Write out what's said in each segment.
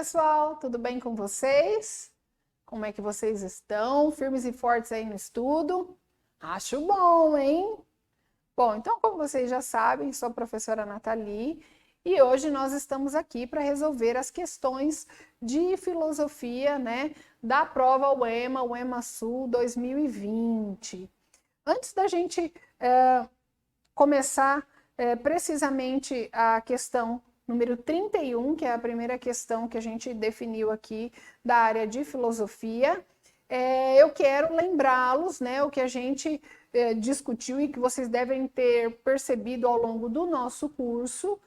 pessoal, tudo bem com vocês? Como é que vocês estão? Firmes e fortes aí no estudo? Acho bom, hein? Bom, então, como vocês já sabem, sou a professora Nathalie e hoje nós estamos aqui para resolver as questões de filosofia, né, da prova UEMA Sul 2020. Antes da gente começar precisamente a questão número 31, que é a primeira questão que a gente definiu aqui da área de filosofia, eu quero lembrá-los, né, o que a gente discutiu e que vocês devem ter percebido ao longo do nosso curso,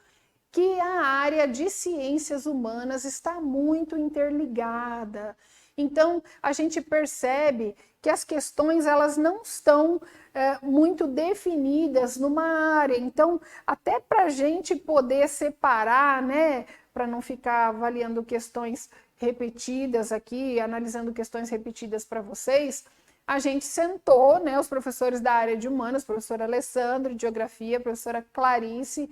que a área de ciências humanas está muito interligada. Então, a gente percebe que as questões elas não estão muito definidas numa área. Então, até para a gente poder separar, né, para não ficar avaliando questões repetidas aqui, analisando questões repetidas para vocês, a gente sentou, né, os professores da área de humanas, professor Alessandro, de geografia, professora Clarice,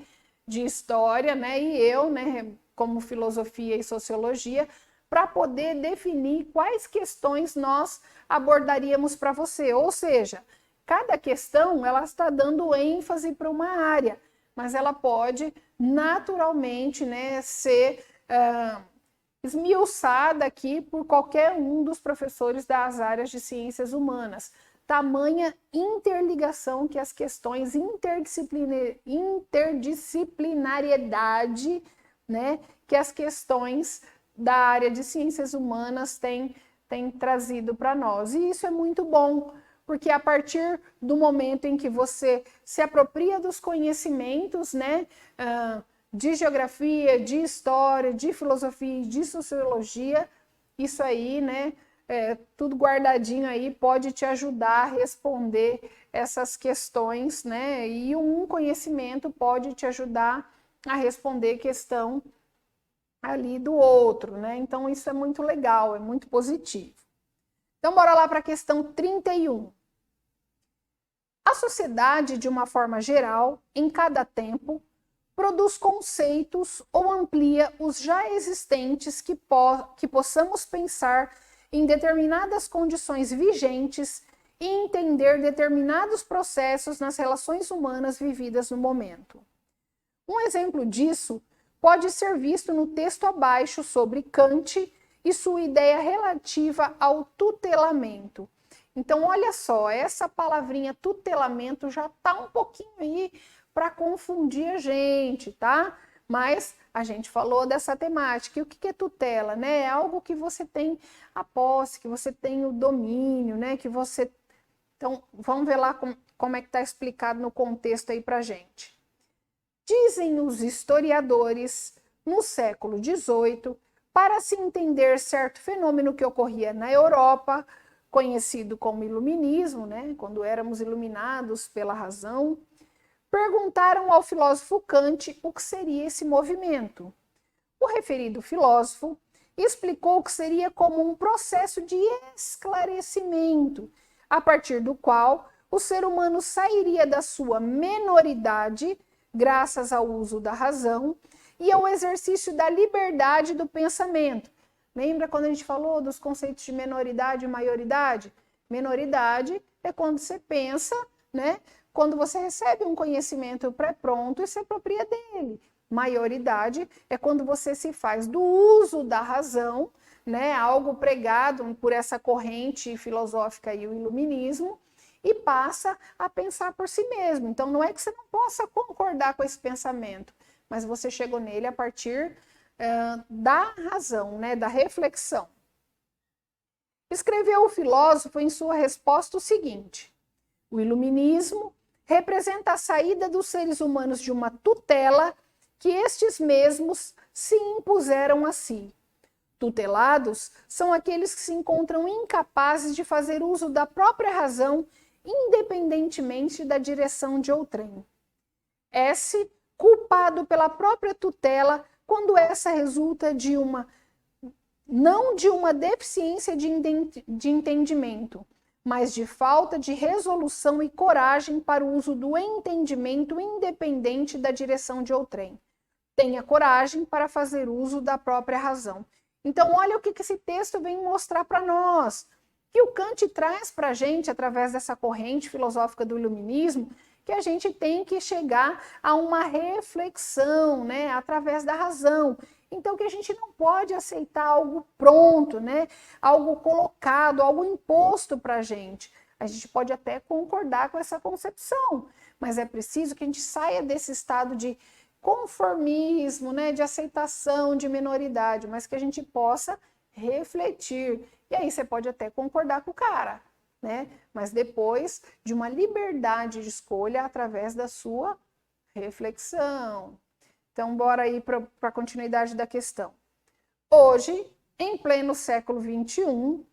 de história, né, e eu, né, como filosofia e sociologia, para poder definir quais questões nós abordaríamos para você. Ou seja, cada questão ela está dando ênfase para uma área, mas ela pode naturalmente, né, ser esmiuçada aqui por qualquer um dos professores das áreas de ciências humanas. Tamanha interligação que as questões interdisciplinariedade, né, que as questões da área de ciências humanas têm trazido para nós. E isso é muito bom, porque a partir do momento em que você se apropria dos conhecimentos, né, de geografia, de história, de filosofia e de sociologia, isso aí, né, tudo guardadinho aí pode te ajudar a responder essas questões, né? E um conhecimento pode te ajudar a responder questão ali do outro, né? Então isso é muito legal, é muito positivo. Então bora lá para a questão 31. A sociedade, de uma forma geral, em cada tempo, produz conceitos ou amplia os já existentes que possamos pensar em determinadas condições vigentes e entender determinados processos nas relações humanas vividas no momento. Um exemplo disso pode ser visto no texto abaixo sobre Kant e sua ideia relativa ao tutelamento. Então, olha só, essa palavrinha tutelamento já está um pouquinho aí para confundir a gente, tá? Mas a gente falou dessa temática. E o que é tutela, né? É algo que você tem a posse, que você tem o domínio, né? Que você... Então, vamos ver lá como é que está explicado no contexto aí para gente. Dizem os historiadores, no século XVIII, para se entender certo fenômeno que ocorria na Europa, conhecido como iluminismo, né? Quando éramos iluminados pela razão, perguntaram ao filósofo Kant o que seria esse movimento. O referido filósofo explicou que seria como um processo de esclarecimento, a partir do qual o ser humano sairia da sua menoridade, graças ao uso da razão, e ao exercício da liberdade do pensamento. Lembra quando a gente falou dos conceitos de menoridade e maioridade? Menoridade é quando você pensa, né? Quando você recebe um conhecimento pré-pronto e se apropria dele. Maioridade é quando você se faz do uso da razão, né, algo pregado por essa corrente filosófica e o iluminismo, e passa a pensar por si mesmo. Então, não é que você não possa concordar com esse pensamento, mas você chegou nele a partir da razão, né, da reflexão. Escreveu o filósofo em sua resposta o seguinte: o iluminismo representa a saída dos seres humanos de uma tutela que estes mesmos se impuseram a si. Tutelados são aqueles que se encontram incapazes de fazer uso da própria razão, independentemente da direção de outrem. É-se culpado pela própria tutela quando essa resulta não de uma deficiência de entendimento, mas de falta de resolução e coragem para o uso do entendimento independente da direção de outrem. Tenha coragem para fazer uso da própria razão. Então, olha o que esse texto vem mostrar para nós. Que o Kant traz para a gente, através dessa corrente filosófica do iluminismo, que a gente tem que chegar a uma reflexão, né, através da razão. Então, que a gente não pode aceitar algo pronto, né, algo colocado, algo imposto para a gente. A gente pode até concordar com essa concepção, mas é preciso que a gente saia desse estado de conformismo, né, de aceitação, de minoridade, mas que a gente possa refletir. E aí você pode até concordar com o cara, né? Mas depois de uma liberdade de escolha através da sua reflexão. Então, bora aí para a continuidade da questão. Hoje, em pleno século XXI,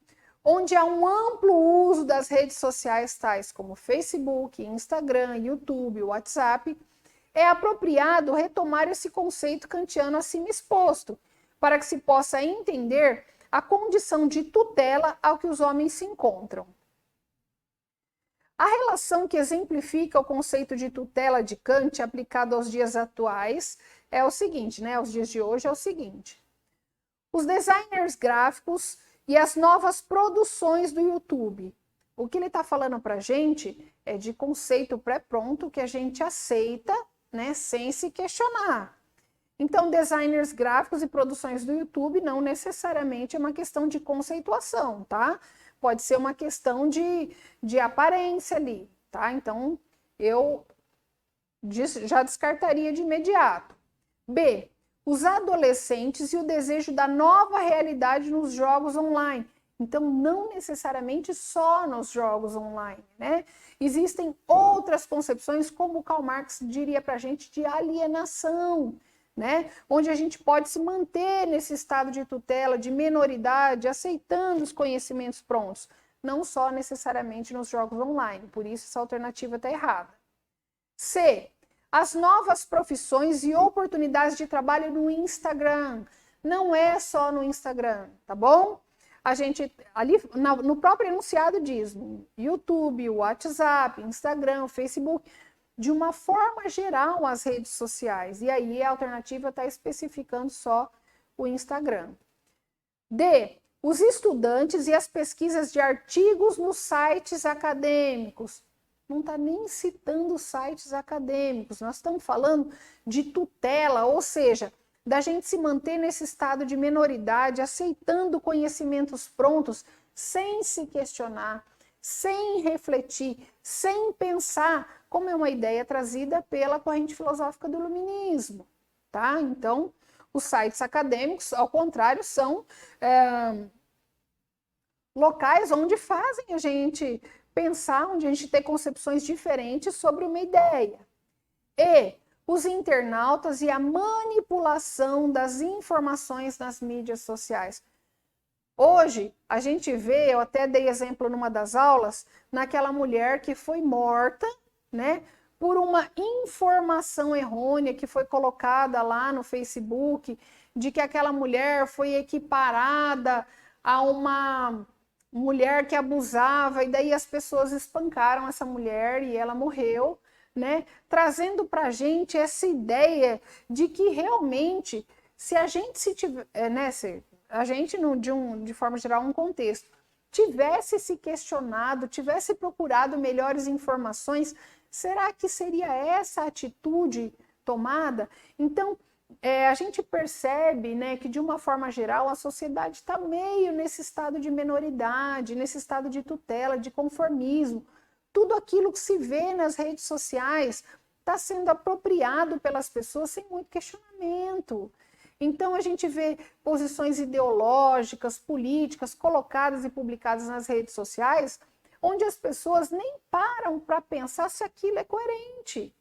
onde há um amplo uso das redes sociais tais como Facebook, Instagram, YouTube, WhatsApp, é apropriado retomar esse conceito kantiano acima exposto, para que se possa entender a condição de tutela ao que os homens se encontram. A relação que exemplifica o conceito de tutela de Kant aplicado aos dias atuais é o seguinte, né? Aos dias de hoje é o seguinte. Os designers gráficos e as novas produções do YouTube. O que ele está falando para a gente é de conceito pré-pronto que a gente aceita, né, sem se questionar. Então, designers gráficos e produções do YouTube não necessariamente é uma questão de conceituação, tá? Pode ser uma questão de aparência ali, tá? Então, eu já descartaria de imediato. B. Os adolescentes e o desejo da nova realidade nos jogos online. Então, não necessariamente só nos jogos online, né? Existem outras concepções, como Karl Marx diria para a gente, de alienação, né? Onde a gente pode se manter nesse estado de tutela, de minoridade, aceitando os conhecimentos prontos, não só necessariamente nos jogos online. Por isso, essa alternativa está errada. C. As novas profissões e oportunidades de trabalho no Instagram. Não é só no Instagram, tá bom? A gente, ali no próprio enunciado diz, YouTube, WhatsApp, Instagram, Facebook, de uma forma geral as redes sociais. E aí a alternativa está especificando só o Instagram. D. Os estudantes e as pesquisas de artigos nos sites acadêmicos. Não está nem citando sites acadêmicos, nós estamos falando de tutela, ou seja, da gente se manter nesse estado de minoridade, aceitando conhecimentos prontos, sem se questionar, sem refletir, sem pensar, como é uma ideia trazida pela corrente filosófica do iluminismo, tá? Então, os sites acadêmicos, ao contrário, são locais onde fazem a gente pensar, onde a gente tem concepções diferentes sobre uma ideia. E os internautas e a manipulação das informações nas mídias sociais. Hoje, a gente vê, eu até dei exemplo numa das aulas, naquela mulher que foi morta, né, por uma informação errônea que foi colocada lá no Facebook, de que aquela mulher foi equiparada a uma mulher que abusava, e daí as pessoas espancaram essa mulher e ela morreu, né? Trazendo para a gente essa ideia de que realmente, se a gente a gente, de forma geral, um contexto, tivesse se questionado, tivesse procurado melhores informações, será que seria essa atitude tomada? Então, a gente percebe, né, que de uma forma geral a sociedade está meio nesse estado de minoridade, nesse estado de tutela, de conformismo. Tudo aquilo que se vê nas redes sociais está sendo apropriado pelas pessoas sem muito questionamento. Então a gente vê posições ideológicas, políticas colocadas e publicadas nas redes sociais, onde as pessoas nem param para pensar se aquilo é coerente,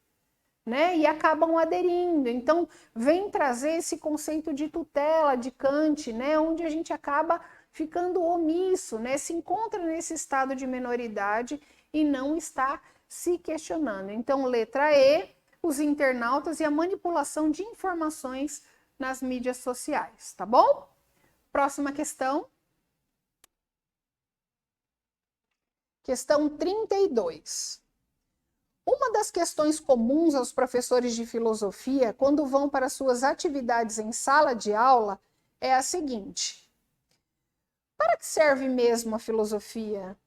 né? E acabam aderindo. Então, vem trazer esse conceito de tutela de Kant, né? Onde a gente acaba ficando omisso, né? Se encontra nesse estado de minoridade e não está se questionando. Então, letra E, os internautas e a manipulação de informações nas mídias sociais, tá bom? Próxima questão. Questão 32. Uma das questões comuns aos professores de filosofia, quando vão para suas atividades em sala de aula, é a seguinte: para que serve mesmo a filosofia?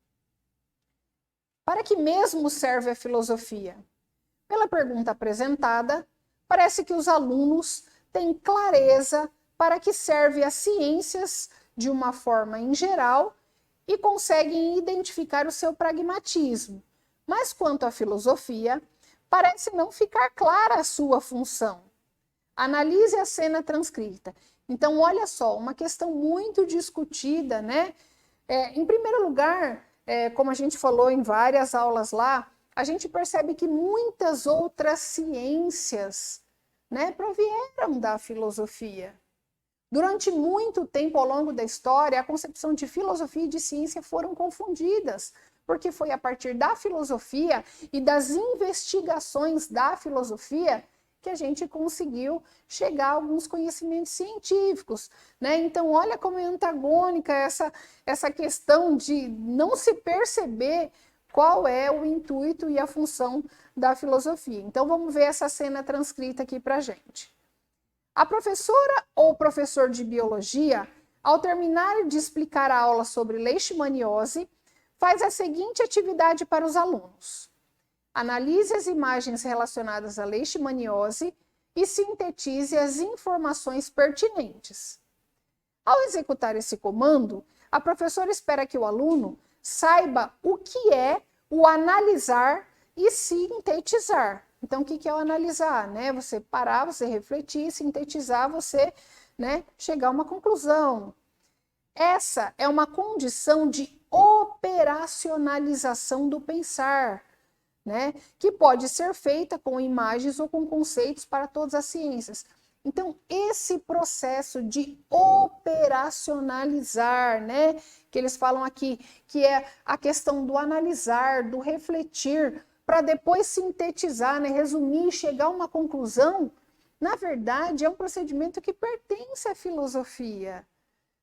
Para que mesmo serve a filosofia? Pela pergunta apresentada, parece que os alunos têm clareza para que serve as ciências de uma forma em geral e conseguem identificar o seu pragmatismo. Mas quanto à filosofia, parece não ficar clara a sua função. Analise a cena transcrita. Então, olha só, uma questão muito discutida, né? Em primeiro lugar, como a gente falou em várias aulas lá, a gente percebe que muitas outras ciências, né, provieram da filosofia. Durante muito tempo ao longo da história, a concepção de filosofia e de ciência foram confundidas, porque foi a partir da filosofia e das investigações da filosofia que a gente conseguiu chegar a alguns conhecimentos científicos, né? Então, olha como é antagônica essa questão de não se perceber qual é o intuito e a função da filosofia. Então, vamos ver essa cena transcrita aqui para a gente. A professora ou professor de biologia, ao terminar de explicar a aula sobre leishmaniose, faz a seguinte atividade para os alunos: analise as imagens relacionadas à leishmaniose e sintetize as informações pertinentes. Ao executar esse comando, a professora espera que o aluno saiba o que é o analisar e sintetizar. Então, o que é o analisar? Né? Você parar, você refletir, sintetizar, você, né, chegar a uma conclusão. Essa é uma condição de operacionalização do pensar, né, que pode ser feita com imagens ou com conceitos para todas as ciências. Então, esse processo de operacionalizar, né, que eles falam aqui, que é a questão do analisar, do refletir, para depois sintetizar, né, resumir, chegar a uma conclusão, na verdade, é um procedimento que pertence à filosofia,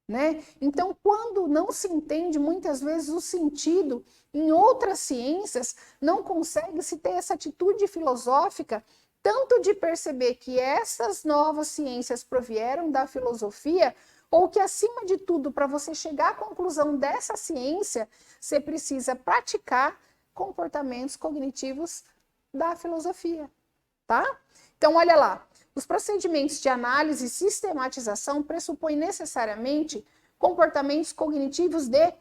né? Então, quando não se entende muitas vezes o sentido em outras ciências, não consegue se ter essa atitude filosófica, tanto de perceber que essas novas ciências provieram da filosofia, ou que, acima de tudo, para você chegar à conclusão dessa ciência, você precisa praticar comportamentos cognitivos da filosofia, tá? Então, olha lá. Os procedimentos de análise e sistematização pressupõem necessariamente comportamentos cognitivos de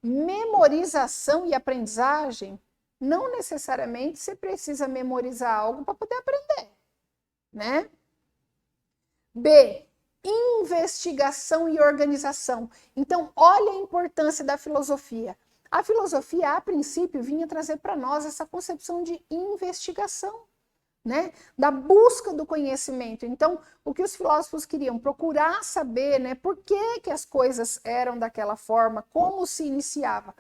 memorização e aprendizagem. Não necessariamente você precisa memorizar algo para poder aprender, né? B, investigação e organização. Então, olha a importância da filosofia. A filosofia, a princípio, vinha trazer para nós essa concepção de investigação, né, da busca do conhecimento. Então, o que os filósofos queriam? Procurar saber, né, por que as coisas eram daquela forma, como se iniciava.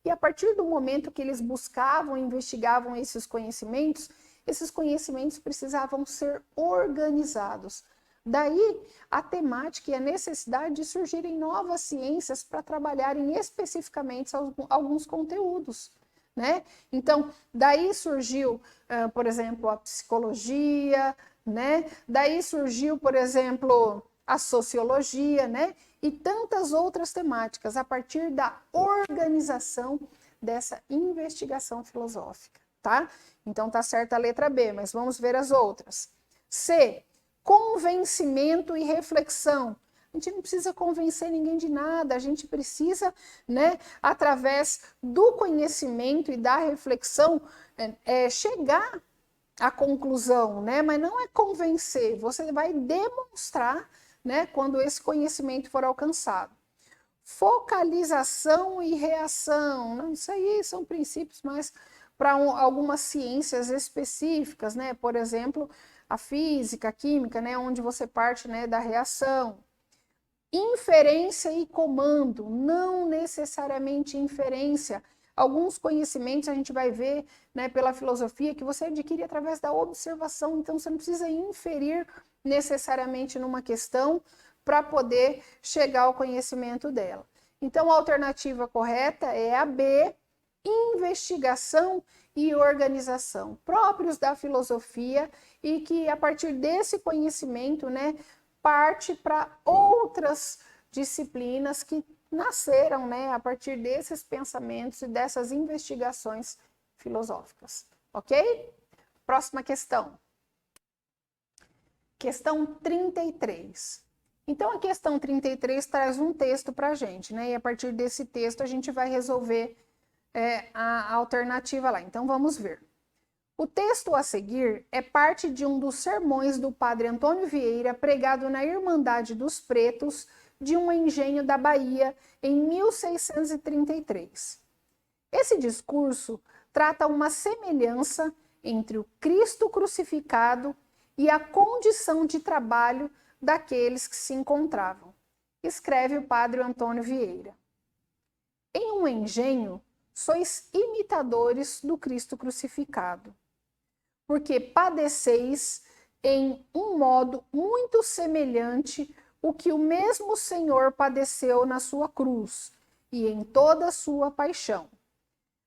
E a partir do momento que eles buscavam e investigavam esses conhecimentos precisavam ser organizados. Daí a temática e a necessidade de surgirem novas ciências para trabalharem especificamente alguns conteúdos, né? Então, daí surgiu, por exemplo, a psicologia, né? Daí surgiu, por exemplo, a sociologia, né? E tantas outras temáticas a partir da organização dessa investigação filosófica, tá? Então, tá certa a letra B, mas vamos ver as outras. C, convencimento e reflexão. A gente não precisa convencer ninguém de nada, a gente precisa, né, através do conhecimento e da reflexão, chegar à conclusão, né? Mas não é convencer, você vai demonstrar, né, quando esse conhecimento for alcançado. Focalização e reação, isso aí são princípios mais para algumas ciências específicas, né? Por exemplo, a física, a química, né, onde você parte, né, da reação. Inferência e comando, não necessariamente inferência. Alguns conhecimentos a gente vai ver, né, pela filosofia que você adquire através da observação, então você não precisa inferir necessariamente numa questão para poder chegar ao conhecimento dela. Então a alternativa correta é a B, investigação e organização, próprios da filosofia e que a partir desse conhecimento, né, parte para outras disciplinas que nasceram, né, a partir desses pensamentos e dessas investigações filosóficas. Ok? Próxima questão. Questão 33. Então, a questão 33 traz um texto para a gente, né? E a partir desse texto a gente vai resolver a alternativa lá. Então, vamos ver. O texto a seguir é parte de um dos sermões do padre Antônio Vieira, pregado na Irmandade dos Pretos de um engenho da Bahia em 1633. Esse discurso trata uma semelhança entre o Cristo crucificado e a condição de trabalho daqueles que se encontravam. Escreve o padre Antônio Vieira. Em um engenho, sois imitadores do Cristo crucificado, porque padeceis em um modo muito semelhante o que o mesmo Senhor padeceu na sua cruz e em toda a sua paixão.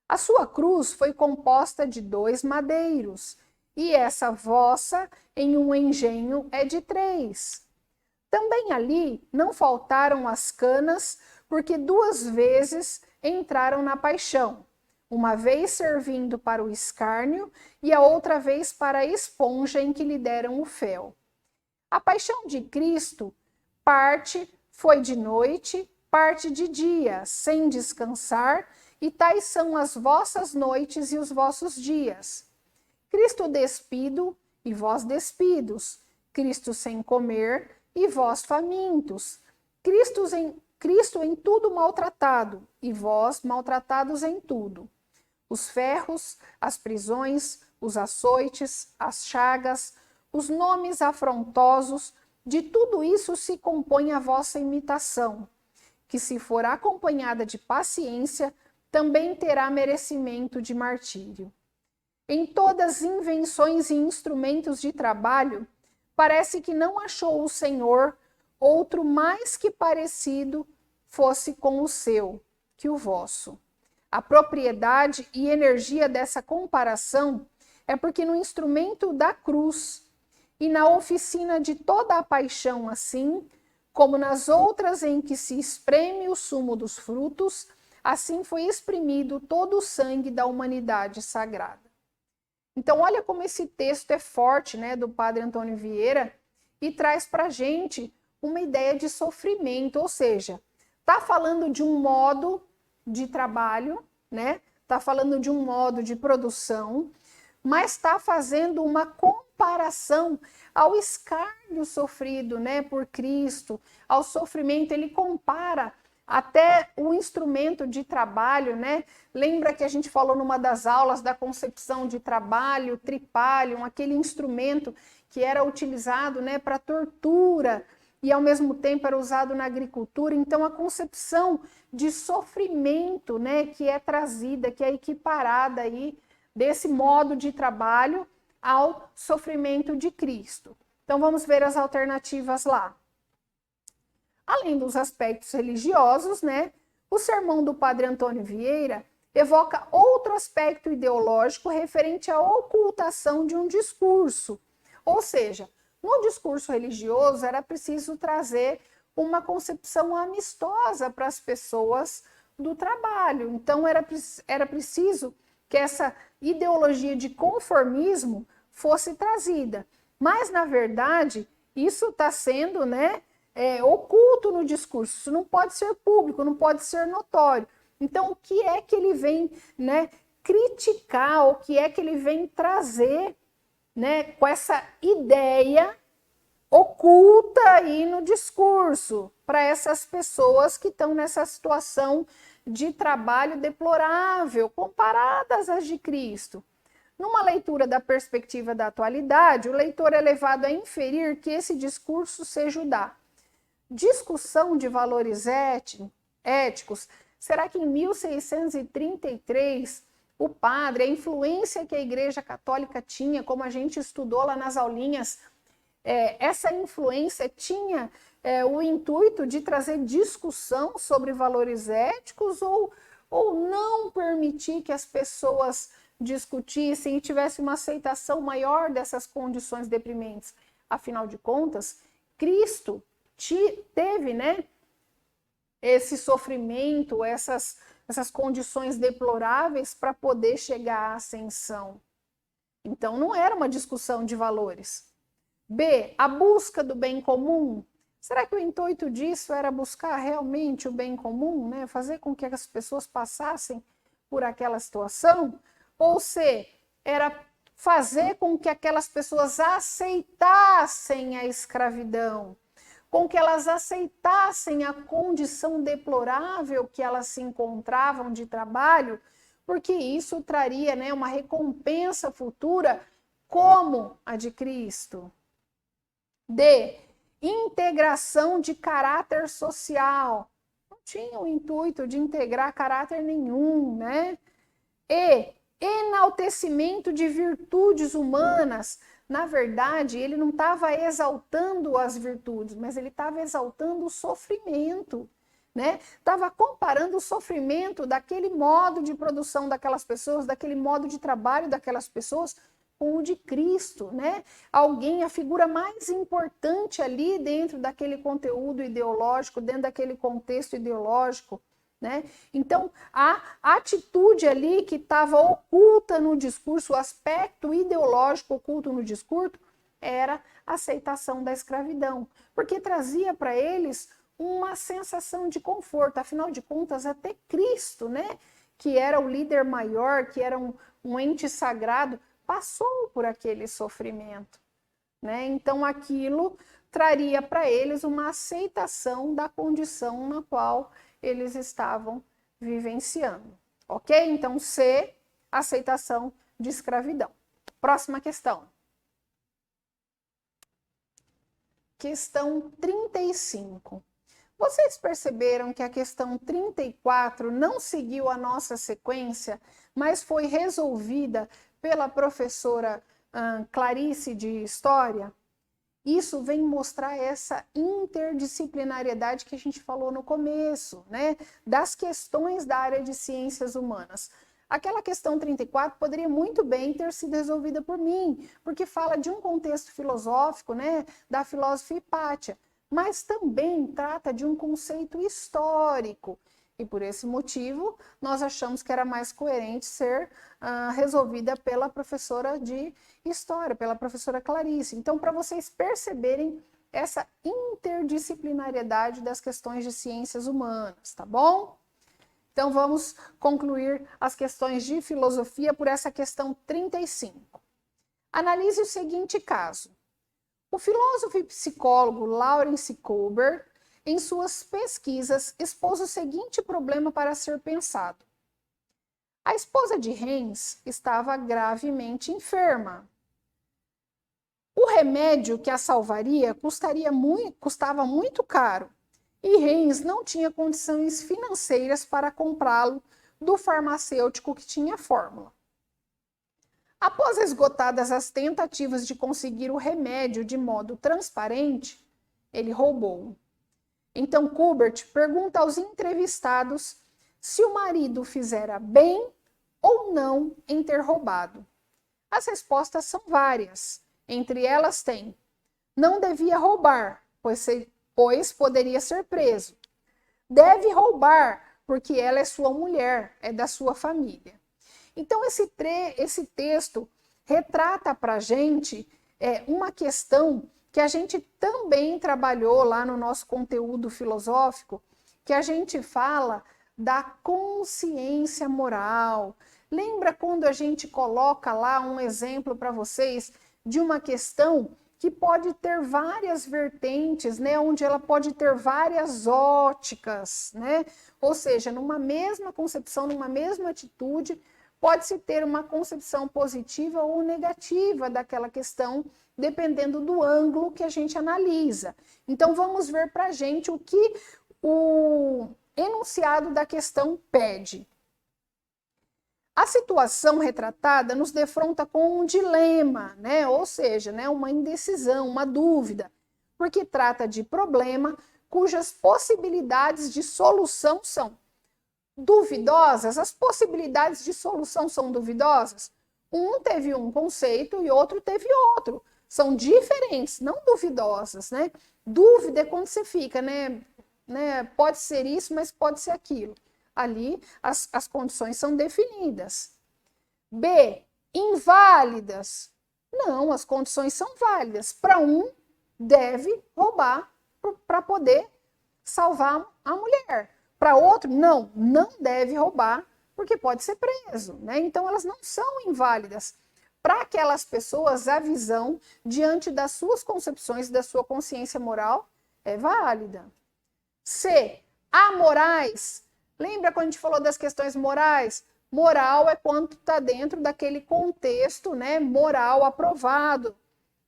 A sua cruz foi composta de 2 madeiros, e essa vossa em um engenho é de 3. Também ali não faltaram as canas, porque 2 vezes entraram na paixão, uma vez servindo para o escárnio e a outra vez para a esponja em que lhe deram o fel. A paixão de Cristo, parte foi de noite, parte de dia, sem descansar, e tais são as vossas noites e os vossos dias. Cristo despido e vós despidos, Cristo sem comer e vós famintos, Cristo em tudo maltratado e vós maltratados em tudo. Os ferros, as prisões, os açoites, as chagas, os nomes afrontosos, de tudo isso se compõe a vossa imitação, que se for acompanhada de paciência, também terá merecimento de martírio. Em todas as invenções e instrumentos de trabalho, parece que não achou o Senhor outro mais que parecido fosse com o seu, que o vosso. A propriedade e energia dessa comparação é porque no instrumento da cruz e na oficina de toda a paixão, assim como nas outras em que se espreme o sumo dos frutos, assim foi exprimido todo o sangue da humanidade sagrada. Então, olha como esse texto é forte, né, do padre Antônio Vieira, e traz para a gente uma ideia de sofrimento, ou seja, está falando de um modo de trabalho, né? Está falando de um modo de produção, mas está fazendo uma comparação ao escárnio sofrido, né, por Cristo, ao sofrimento. Ele compara até o instrumento de trabalho, né? Lembra que a gente falou numa das aulas da concepção de trabalho, tripalium, aquele instrumento que era utilizado, né, para tortura e ao mesmo tempo era usado na agricultura. Então a concepção de sofrimento, né, que é trazida, que é equiparada aí desse modo de trabalho ao sofrimento de Cristo. Então vamos ver as alternativas lá. Além dos aspectos religiosos, né, o sermão do padre Antônio Vieira evoca outro aspecto ideológico referente à ocultação de um discurso. Ou seja, no discurso religioso era preciso trazer uma concepção amistosa para as pessoas do trabalho. Então era preciso que essa ideologia de conformismo fosse trazida. Mas, na verdade, isso está sendo, né, oculto no discurso. Isso não pode ser público, não pode ser notório. Então, o que é que ele vem, né, criticar, o que é que ele vem trazer, né, com essa ideia oculta aí no discurso para essas pessoas que estão nessa situação de trabalho deplorável, comparadas às de Cristo. Numa leitura da perspectiva da atualidade, o leitor é levado a inferir que esse discurso seja o da discussão de valores éticos. Será que em 1633 o padre, a influência que a Igreja Católica tinha, como a gente estudou lá nas aulinhas, essa influência tinha o intuito de trazer discussão sobre valores éticos ou não permitir que as pessoas discutissem e tivesse uma aceitação maior dessas condições deprimentes? Afinal de contas, Cristo teve, né, esse sofrimento, essas condições deploráveis para poder chegar à ascensão. Então, não era uma discussão de valores. B, a busca do bem comum. Será que o intuito disso era buscar realmente o bem comum, né? Fazer com que as pessoas passassem por aquela situação? Ou C, era fazer com que aquelas pessoas aceitassem a escravidão, com que elas aceitassem a condição deplorável que elas se encontravam de trabalho, porque isso traria, né, uma recompensa futura como a de Cristo. D, integração de caráter social. Não tinha o intuito de integrar caráter nenhum, né? E, enaltecimento de virtudes humanas. Na verdade, ele não estava exaltando as virtudes, mas ele estava exaltando o sofrimento, né? Estava comparando o sofrimento daquele modo de produção daquelas pessoas, daquele modo de trabalho daquelas pessoas, com o de Cristo, né? Alguém, a figura mais importante ali dentro daquele conteúdo ideológico, dentro daquele contexto ideológico, né? Então, a atitude ali que estava oculta no discurso, o aspecto ideológico oculto no discurso, era a aceitação da escravidão, porque trazia para eles uma sensação de conforto. Afinal de contas, até Cristo, né, que era o líder maior, que era um ente sagrado, passou por aquele sofrimento, né? Então aquilo traria para eles uma aceitação da condição na qual eles estavam vivenciando, ok? Então C, aceitação de escravidão. Próxima questão. Questão 35. Vocês perceberam que a questão 34 não seguiu a nossa sequência, mas foi resolvida pela professora Clarice de História? Isso vem mostrar essa interdisciplinariedade que a gente falou no começo, né? Das questões da área de ciências humanas. Aquela questão 34 poderia muito bem ter sido resolvida por mim, porque fala de um contexto filosófico, né? Da filósofa Hipátia, mas também trata de um conceito histórico. E por esse motivo, nós achamos que era mais coerente ser resolvida pela professora de História, pela professora Clarice. Então, para vocês perceberem essa interdisciplinariedade das questões de ciências humanas, tá bom? Então, vamos concluir as questões de filosofia por essa questão 35. Analise o seguinte caso. O filósofo e psicólogo Lawrence Kober, em suas pesquisas, expôs o seguinte problema para ser pensado. A esposa de Haynes estava gravemente enferma. O remédio que a salvaria custava muito caro, e Haynes não tinha condições financeiras para comprá-lo do farmacêutico que tinha a fórmula. Após esgotadas as tentativas de conseguir o remédio de modo transparente, ele roubou-o. Então, Kubert pergunta aos entrevistados se o marido fizera bem ou não em ter roubado. As respostas são várias. Entre elas tem: não devia roubar, pois poderia ser preso. Deve roubar, porque ela é sua mulher, é da sua família. Então, esse texto retrata para a gente uma questão que a gente também trabalhou lá no nosso conteúdo filosófico, que a gente fala da consciência moral. Lembra quando a gente coloca lá um exemplo para vocês de uma questão que pode ter várias vertentes, né? Onde ela pode ter várias óticas, né? Ou seja, numa mesma concepção, numa mesma atitude, pode-se ter uma concepção positiva ou negativa daquela questão, dependendo do ângulo que a gente analisa. Então, vamos ver para a gente o que o enunciado da questão pede. A situação retratada nos defronta com um dilema, né? Ou seja, né, uma indecisão, uma dúvida, porque trata de problema cujas possibilidades de solução são duvidosas. As possibilidades de solução são duvidosas. Um teve um conceito e outro teve outro. São diferentes, não duvidosas, né? Dúvida é quando você fica, né? Pode ser isso, mas pode ser aquilo. Ali as condições são definidas. B, inválidas. Não, as condições são válidas. Para um, deve roubar para poder salvar a mulher. Para outro, não deve roubar porque pode ser preso, né? Então elas não são inválidas. Para aquelas pessoas, a visão diante das suas concepções, da sua consciência moral, é válida. C, amorais. Lembra quando a gente falou das questões morais? Moral é quando está dentro daquele contexto, né, moral aprovado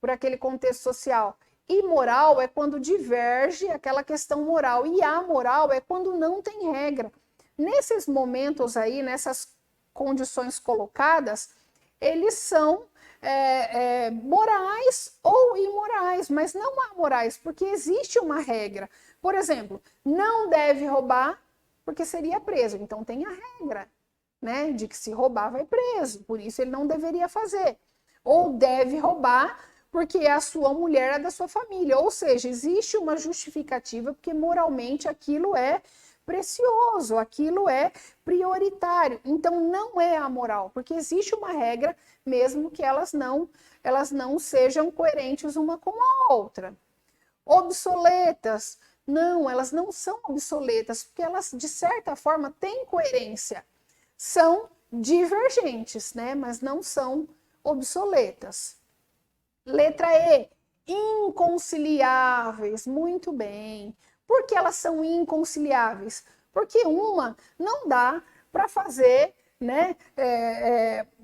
por aquele contexto social. Imoral é quando diverge aquela questão moral. E amoral é quando não tem regra. Nesses momentos aí, nessas condições colocadas, eles são morais ou imorais, mas não amorais, porque existe uma regra. Por exemplo, não deve roubar porque seria preso. Então tem a regra, né, de que se roubar vai preso, por isso ele não deveria fazer. Ou deve roubar porque a sua mulher é da sua família. Ou seja, existe uma justificativa porque moralmente aquilo é precioso, aquilo é prioritário. Então não é amoral, porque existe uma regra, mesmo que elas não sejam coerentes uma com a outra. Obsoletas. Não, elas não são obsoletas, porque elas, de certa forma, têm coerência. São divergentes, né? Mas não são obsoletas. Letra E, inconciliáveis. Muito bem. Por que elas são inconciliáveis? Porque uma não dá para fazer, né,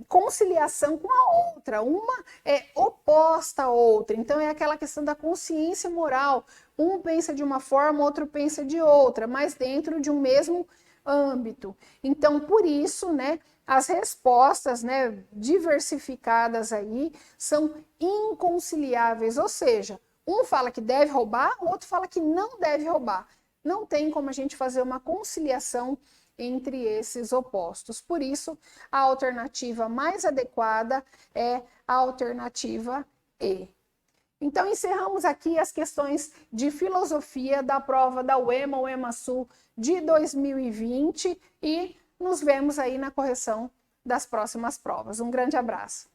conciliação com a outra. Uma é oposta à outra. Então é aquela questão da consciência moral. Um pensa de uma forma, outro pensa de outra, mas dentro de um mesmo âmbito. Então, por isso, né, as respostas, né, diversificadas aí são inconciliáveis, ou seja, um fala que deve roubar, o outro fala que não deve roubar. Não tem como a gente fazer uma conciliação entre esses opostos. Por isso, a alternativa mais adequada é a alternativa E. Então, encerramos aqui as questões de filosofia da prova da UEMA, UEMA-Sul de 2020 e nos vemos aí na correção das próximas provas. Um grande abraço.